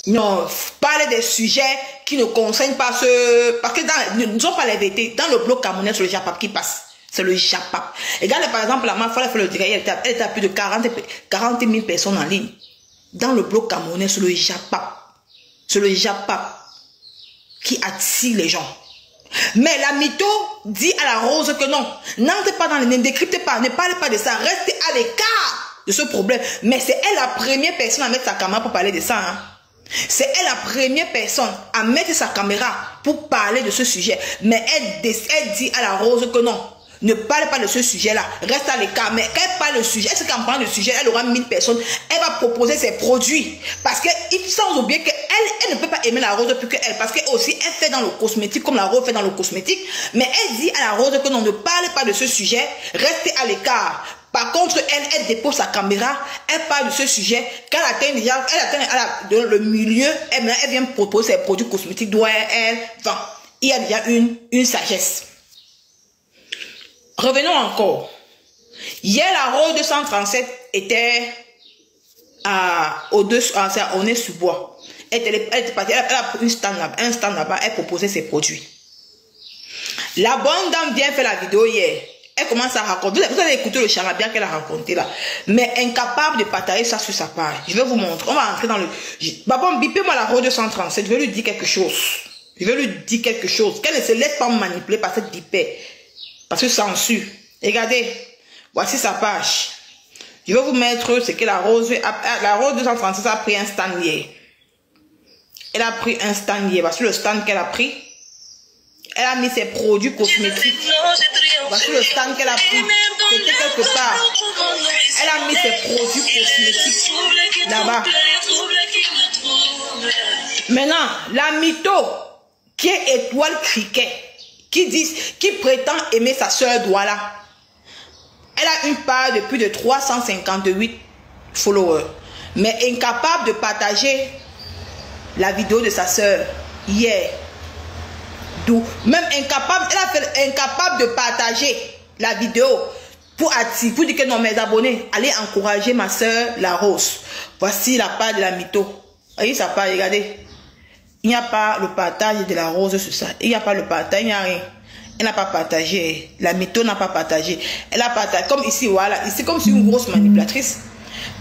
Non, parler des sujets qui ne concernent pas ce... Parce que nous ne sommes pas les vérités. Dans le bloc camerounais, c'est le Japap qui passe. C'est le Japap. Regardez par exemple, la Mafia, elle était à plus de 40 000 personnes en ligne. Dans le bloc camerounais, c'est le Japap. C'est le Japap qui attire les gens. Mais la mytho dit à la Rose que non, n'entrez pas dans les... Ne décryptez pas, ne parlez pas de ça. Restez à l'écart de ce problème. Mais c'est elle la première personne à mettre sa caméra pour parler de ça. Hein. C'est elle la première personne à mettre sa caméra pour parler de ce sujet. Mais elle dit à la Rose que non, ne parle pas de ce sujet-là. Reste à l'écart. Mais quand elle parle de sujet, est-ce qu'en parlant de sujet, elle aura 1000 personnes. Elle va proposer ses produits. Parce que, sans oublier qu'elle elle ne peut pas aimer la Rose plus qu'elle. Parce qu'elle aussi, elle fait dans le cosmétique comme la Rose fait dans le cosmétique. Mais elle dit à la Rose que non, ne parle pas de ce sujet. Restez à l'écart. Par contre, elle dépose sa caméra, elle parle de ce sujet. Quand elle atteint le milieu, elle vient proposer ses produits cosmétiques d'où elle vend. Il y a déjà une sagesse. Revenons encore. Hier, la Rose 237 était on est sous bois. Elle a pris un stand là-bas, elle proposait ses produits. La bonne dame vient faire la vidéo hier. Elle commence à raconter. Vous allez écouter le charabia qu'elle a raconté là. Mais incapable de partager ça sur sa page. Je vais vous montrer. On va entrer dans le... Babon, bipez-moi la Rose 237. Je vais lui dire quelque chose. Qu'elle ne se laisse pas manipuler par cette bipée. Parce que censure. Regardez. Voici sa page. Je vais vous mettre ce que la Rose 237 a pris un stand hier. Elle a pris un stand hier. Voici le stand qu'elle a pris. Elle a mis ses produits cosmétiques. Voici le stand qu'elle a pris. C'était quelque part. Elle a mis ses produits cosmétiques là-bas. Maintenant, la mytho qui est étoile criquet, qui prétend aimer sa soeur Douala. Elle a une page de plus de 358 followers. Mais incapable de partager la vidéo de sa soeur hier. Même incapable, elle a fait incapable de partager la vidéo pour dire que non, mes abonnés, allez encourager ma soeur la Rose. Voici la page de la mytho. Voyez sa page, regardez. Il n'y a pas le partage de la Rose sur ça. Il n'y a pas le partage, il n'y a rien. Elle n'a pas partagé. La mytho n'a pas partagé. Elle a partagé. Comme ici, voilà. Ici, comme c'est une grosse manipulatrice.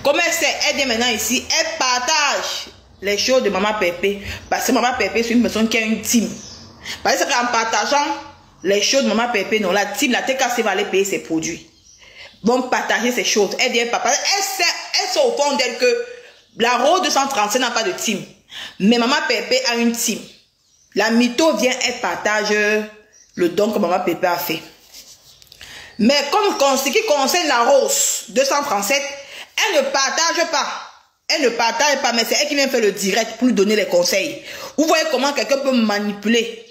Comme elle sait, elle vient maintenant ici, elle partage les choses de Maman Pépé. Parce que Maman Pépé, c'est une personne qui a une team. Parce que en partageant les choses de Maman Pépé, non, la team, la TKC va aller payer ses produits. Bon, partager ces choses. Elle vient pas. Elle sait au fond d'elle que la Rose 237 n'a pas de team. Mais Maman Pépé a une team. La mytho vient, elle partage le don que Maman Pépé a fait. Mais comme ce qui concerne la Rose 237, elle ne partage pas. Elle ne partage pas, mais c'est elle qui vient faire le direct pour lui donner les conseils. Vous voyez comment quelqu'un peut manipuler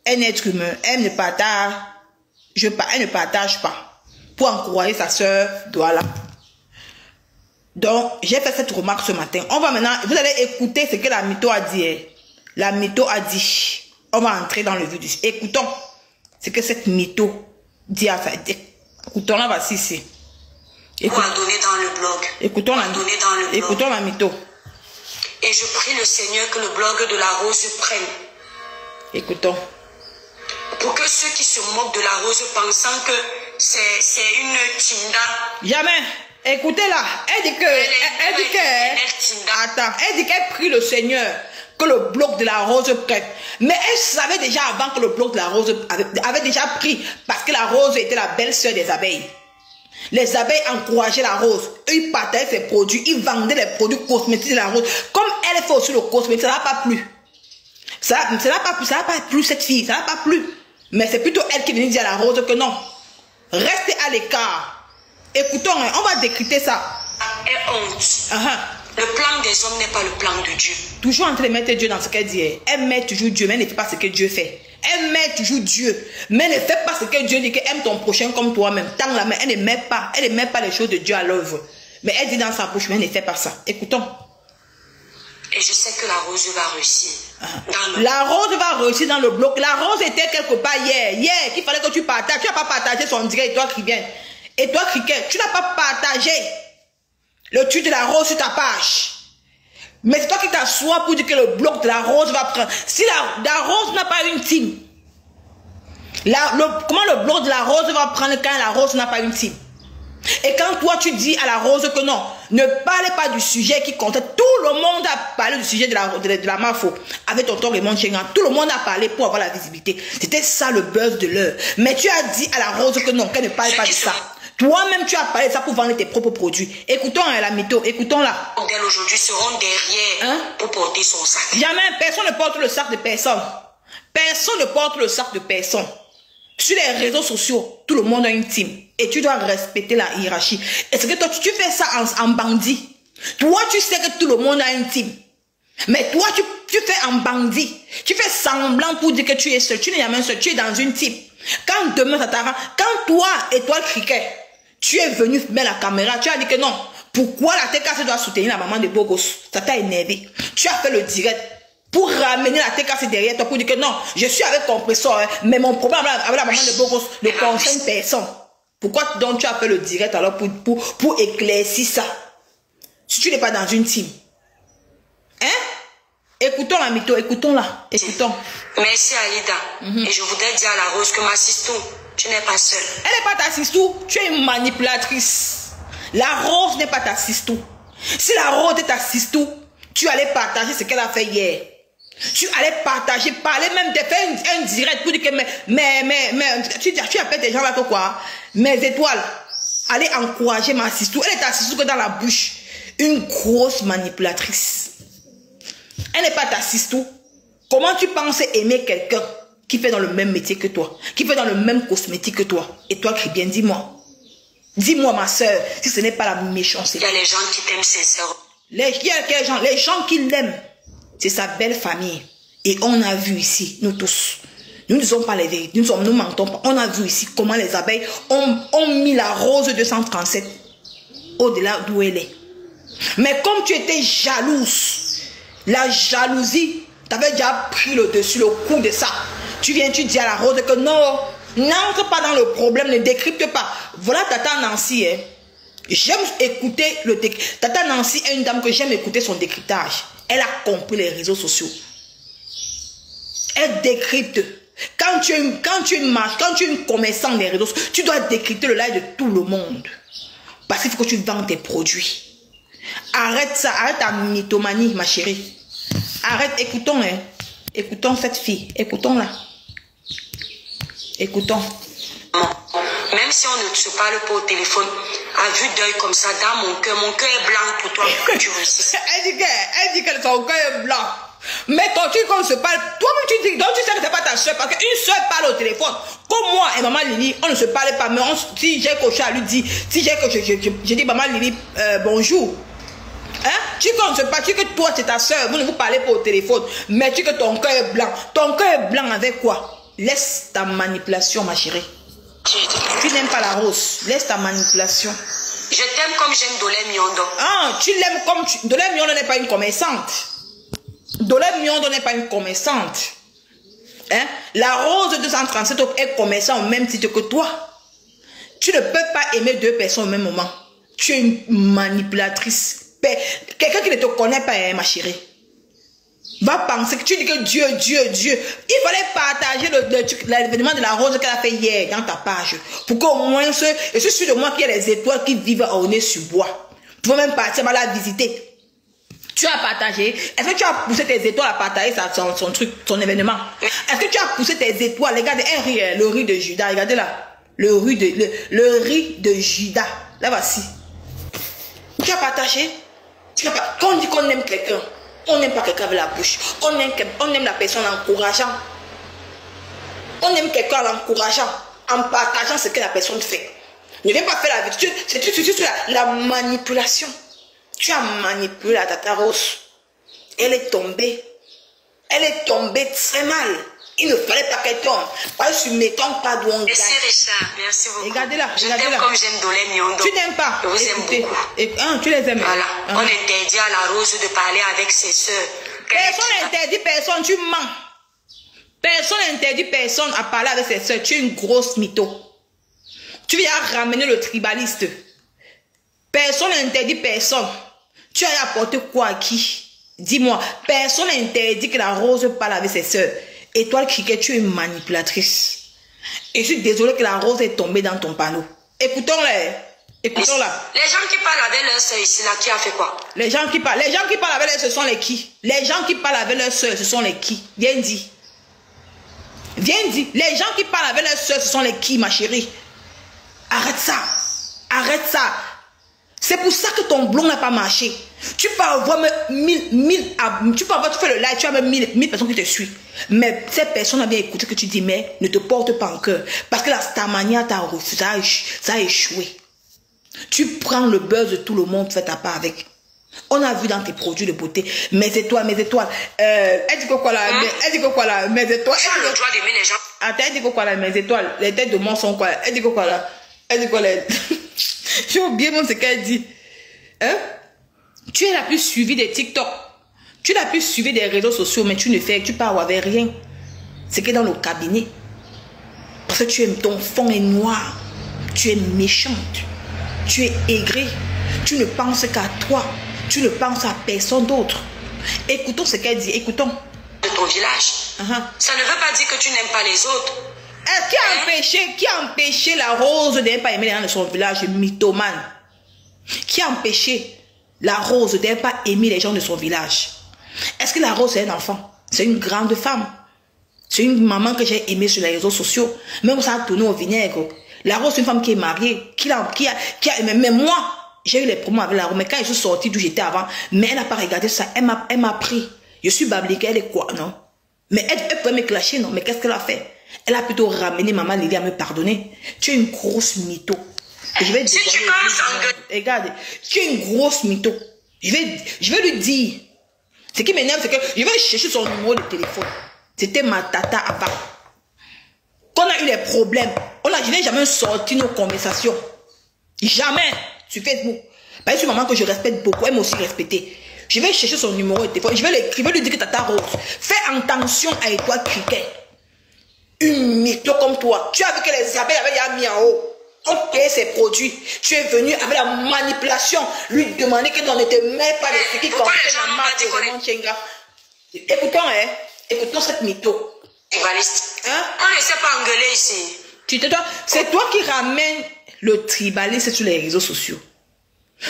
un être humain. Elle ne partage pas pour encourager sa soeur Douala. Donc, j'ai fait cette remarque ce matin. On va maintenant, vous allez écouter ce que la mytho a dit. La mytho a dit. On va entrer dans le vif du sujet. Écoutons ce que cette mytho dit à ça. Écoutons la voici ici. Donner dans le blog. Écoutons la mytho. Et je prie le Seigneur que le blog de la Rose prenne. Écoutons. Pour que ceux qui se moquent de la Rose pensant que c'est une Tinda. Jamais. Écoutez-la. Elle dit qu'elle prie le Seigneur que le bloc de la Rose prenne. Mais elle savait déjà avant que le bloc de la Rose avait déjà pris. Parce que la Rose était la belle-sœur des abeilles. Les abeilles encourageaient la Rose. Ils partageaient ses produits. Ils vendaient les produits cosmétiques de la Rose. Comme elle fait aussi le cosmétique, ça n'a pas plu. Ça n'a pas plu cette fille. Ça n'a pas plu. Mais c'est plutôt elle qui venait dire à la Rose que non. Restez à l'écart. Écoutons, on va décrypter ça. Et honte. Le plan des hommes n'est pas le plan de Dieu. Toujours en train de mettre Dieu dans ce qu'elle dit. Elle met toujours Dieu, mais elle ne fait pas ce que Dieu fait. Elle met toujours Dieu, mais elle ne fait pas ce que Dieu dit, que aime ton prochain comme toi-même. Tant la main, elle ne met pas les choses de Dieu à l'œuvre. Mais elle dit dans sa bouche, mais elle ne fait pas ça. Écoutons. Et je sais que la Rose va réussir. La Rose va réussir dans le bloc. La Rose était quelque part hier. Hier, qu'il fallait que tu partages. Tu n'as pas partagé son direct, et toi qui viens. Et toi, Cricket, tu n'as pas partagé le tweet de la Rose sur ta page. Mais c'est toi qui t'assois pour dire que le bloc de la rose va prendre. Si la rose n'a pas une team, comment le bloc de la rose va prendre quand la rose n'a pas une team? Et quand toi tu dis à la rose que non, ne parlez pas du sujet qui compte. Tout le monde a parlé du sujet de la Mafo avec tonton Raymond Chengan. Tout le monde a parlé pour avoir la visibilité. C'était ça le buzz de l'heure. Mais tu as dit à la rose que non, qu'elle ne parle pas de ça. Toi-même tu as parlé de ça pour vendre tes propres produits. Écoutons la mytho, écoutons-la. Aujourd'hui seront derrière pour porter son sac. Jamais, personne ne porte le sac de personne. Personne ne porte le sac de personne. Sur les réseaux sociaux, tout le monde a une team. Et tu dois respecter la hiérarchie. Est-ce que toi, tu fais ça en bandit? Toi, tu sais que tout le monde a une team. Mais toi, tu fais en bandit. Tu fais semblant pour dire que tu es seul. Tu n'es jamais seul. Tu es dans une team. Quand demain, ça t'arrange. Quand toi, Étoile Cricket, tu es venu mettre la caméra, tu as dit que non. Pourquoi la TKC doit soutenir la maman de Bogos? Ça t'a énervé. Tu as fait le direct. Pour ramener la TKC derrière toi, pour dire que non, je suis avec compresseur, mais mon problème avec la maman de Bogos ne concerne personne. Pourquoi donc tu as fait le direct alors pour éclaircir ça? Si tu n'es pas dans une team. Hein? Écoutons la mytho, écoutons-la. Écoutons. Merci Alida. Et je voudrais dire à la Rose que ma sistou, tu n'es pas seule. Elle n'est pas ta sistou, tu es une manipulatrice. La Rose n'est pas ta sistou. Si la Rose est ta sistou, tu allais partager ce qu'elle a fait hier. Tu allais partager, parler même de faire un direct pour dire que tu appelles des gens là que quoi? Mes étoiles, allez encourager ma sistou. Elle est assistée que dans la bouche. Une grosse manipulatrice. Elle n'est pas ta sistou. Comment tu penses aimer quelqu'un qui fait dans le même métier que toi, qui fait dans le même cosmétique que toi? Et toi, Cribien, dis-moi. Dis-moi, ma soeur, si ce n'est pas la méchanceté. Il y a les gens qui t'aiment sincèrement. Les gens qui l'aiment, c'est sa belle famille. Et on a vu ici, nous tous, nous ne disons pas les vérités, nous mentons pas. On a vu ici comment les abeilles ont mis la rose 237 au-delà d'où elle est. Mais comme tu étais jalouse, la jalousie t'avait déjà pris le dessus, le coup de ça. Tu viens, tu dis à la rose que non, n'entre pas dans le problème, ne décrypte pas. Voilà Tata Nancy, hein. J'aime écouter le décryptage. Tata Nancy est une dame que j'aime écouter son décryptage. Elle a compris les réseaux sociaux. Elle décrypte. Quand tu es une commerçante des réseaux sociaux, tu dois décrypter le live de tout le monde. Parce qu'il faut que tu vends tes produits. Arrête ça, arrête ta mythomanie, ma chérie. Arrête, écoutons, hein. Écoutons cette fille, écoutons-la. Écoutons. Même si on ne se parle pas au téléphone, à vue d'œil comme ça, dans mon cœur est blanc pour toi, pour que tu réussisses. Elle dit que son cœur est blanc. Mais quand on se parle, toi-même tu dis, donc tu sais que c'est pas ta soeur, parce qu'une soeur parle au téléphone. Comme moi et maman Lily, on ne se parlait pas, mais si j'ai coché à lui dire, si j'ai dit maman Lily, bonjour. Hein? Tu ne sais pas, tu que toi c'est ta soeur, vous ne vous parlez pas au téléphone, mais tu que ton cœur est blanc. Ton cœur est blanc avec quoi? Laisse ta manipulation, ma chérie. Tu n'aimes pas la rose, laisse ta manipulation. Je t'aime comme j'aime Dolé Miondo. Ah, tu l'aimes comme tu... Dolé Miondo n'est pas une commerçante. Dolé Miondo n'est pas une commerçante. Hein? La rose 237 est commerçante au même titre que toi. Tu ne peux pas aimer deux personnes au même moment. Tu es une manipulatrice. Quelqu'un qui ne te connaît pas, hein, ma chérie, va penser que tu dis que Dieu. Il fallait partager l'événement de la rose qu'elle a fait hier dans ta page. Pour qu'au moins, je suis sûr de moi qu'il y a les étoiles qui vivent au nez sur bois. Tu peux même partir la visiter. Tu as partagé. Est-ce que tu as poussé tes étoiles à partager son truc, son événement? Est-ce que tu as poussé tes étoiles? Regardez, le riz de Judas. Regardez là. Le riz de Judas. Là, voici. Tu as partagé. Quand on dit qu'on aime quelqu'un, on n'aime pas quelqu'un avec la bouche. On aime la personne en encourageant. On aime quelqu'un en l'encourageant, en partageant ce que la personne fait. Ne viens pas faire la vie. C'est juste la manipulation. Tu as manipulé la Tata Rose. Elle est tombée. Elle est tombée très mal. Il ne fallait pas qu'elle tombe. Parce que je ne m'étonne pas d'où on gagne. Merci Richard, merci beaucoup. Regardez-la. Je t'aime comme j'aime Dolé Miondo. Tu n'aimes pas. Je vous aime beaucoup. Tu les aimes. Voilà. On interdit à la Rose de parler avec ses soeurs. Personne n'interdit personne, tu mens. Personne n'interdit personne à parler avec ses soeurs. Tu es une grosse mytho. Tu viens ramener le tribaliste. Personne n'interdit personne. Tu as apporté quoi à qui? Dis-moi, personne n'interdit que la Rose parle avec ses soeurs. Et toi, Cricket, tu es une manipulatrice. Et je suis désolée que la Rose est tombée dans ton panneau. Écoutons-la. Écoutons-la. Les gens qui parlent avec leurs soeurs ici, là, qui a fait quoi? Les gens qui parlent avec leurs soeurs, ce sont les qui? Les gens qui parlent avec leurs soeurs, ce sont les qui? Viens dis. Viens dis. Les gens qui parlent avec leurs soeurs, ce sont les qui, ma chérie? Arrête ça. Arrête ça. C'est pour ça que ton blog n'a pas marché. Tu peux avoir tu fais le live, tu as même 1000 personnes qui te suivent. Mais ces personnes avaient écouté que tu dis, mais ne te porte pas en cœur. Parce que la Starmania ça a échoué. Tu prends le buzz de tout le monde, fais ta part avec. On a vu dans tes produits de beauté, mes étoiles. Elle dit quoi là? Elle dit quoi là? Mes étoiles. Tu as le droit d'aimer les gens. Attends, elle dit quoi là? Mes étoiles. Les têtes de moi sont quoi? Elle dit quoi là? Elle dit quoi là? J'ai oublié même ce qu'elle dit. Hein? Tu es la plus suivie des TikTok. Tu es la plus suivie des réseaux sociaux, mais tu parles avec rien. C'est que dans le cabinet. Parce que ton fond est noir. Tu es méchante. Tu es aigrie. Tu ne penses qu'à toi. Tu ne penses à personne d'autre. Écoutons ce qu'elle dit. Écoutons. De ton village. Ça ne veut pas dire que tu n'aimes pas les autres. Qui a empêché la Rose d'aimer pas aimer les gens de son village, mythomane? Qui a empêché la Rose d'aimer pas aimer les gens de son village? Est-ce que la Rose est un enfant? C'est une grande femme. C'est une maman que j'ai aimée sur les réseaux sociaux. Même ça a tourné au vinaigre. La Rose, c'est une femme qui est mariée, mais moi, j'ai eu les problèmes avec la Rose. Mais quand je suis sortie d'où j'étais avant, mais elle n'a pas regardé ça. Elle m'a pris. Je suis babliquée, elle est quoi, non? Mais elle peut me clasher, non? Mais qu'est-ce qu'elle a fait? Elle a plutôt ramené maman Lily à me pardonner. Tu es une grosse mytho. Je vais si tu penses regarde, tu es une grosse mytho. Je vais lui dire. Ce qui m'énerve, c'est que je vais chercher son numéro de téléphone. C'était ma tata avant. Quand on a eu des problèmes, je n'ai jamais sorti nos conversations. Jamais. Sur Facebook. Parce que c'est une maman que je respecte beaucoup. Elle m'a aussi respecté. Je vais chercher son numéro de téléphone. Je vais lui dire que tata Rose, fais attention à toi, Cricket. Une mytho comme toi. Tu as vu que les abeilles avaient mis en haut. On payait ses produits. Tu es venu avec la manipulation. Lui demander que l'on ne te met pas les qui comptent la marque de Raymond Chenga. Écoutons cette mytho. Tribaliste. Hein? On ne sait pas engueuler ici. C'est toi qui ramènes le tribalisme sur les réseaux sociaux.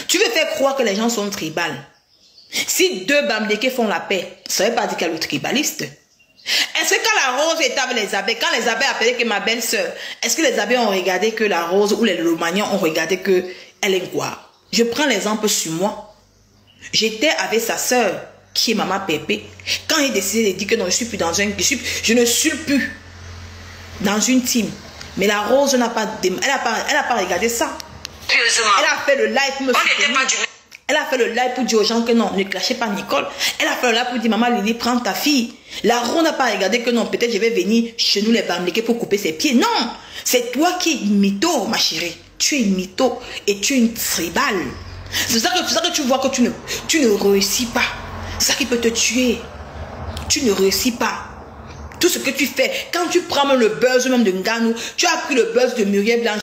Tu veux faire croire que les gens sont tribales. Si deux Bamdeke font la paix, ça ne veut pas dire qu'il y a le tribaliste. Est-ce que quand la Rose était avec les abeilles, quand les abeilles appelaient que ma belle-sœur, est-ce que les abeilles ont regardé que la Rose ou les Lomagnons ont regardé que elle est quoi? Je prends l'exemple sur moi. J'étais avec sa sœur, qui est maman Pépé. Quand j'ai décidé de dire que non, je ne suis plus dans une team. Mais la Rose n'a pas, elle n'a pas regardé ça. Elle a fait le live pour me soutenir. Elle a fait le live pour dire aux gens que non, ne clashez pas Nicole. Elle a fait le live pour dire, maman Lily, prends ta fille. La Rose n'a pas regardé que non, peut-être je vais venir chez nous les Bamdeke pour couper ses pieds. Non, c'est toi qui es une mytho, ma chérie. Tu es une mytho et tu es une tribale. C'est ça que tu vois que tu ne réussis pas. C'est ça qui peut te tuer. Tu ne réussis pas. Tout ce que tu fais, quand tu prends même le buzz même de Nganou, tu as pris le buzz de Muriel Blanche.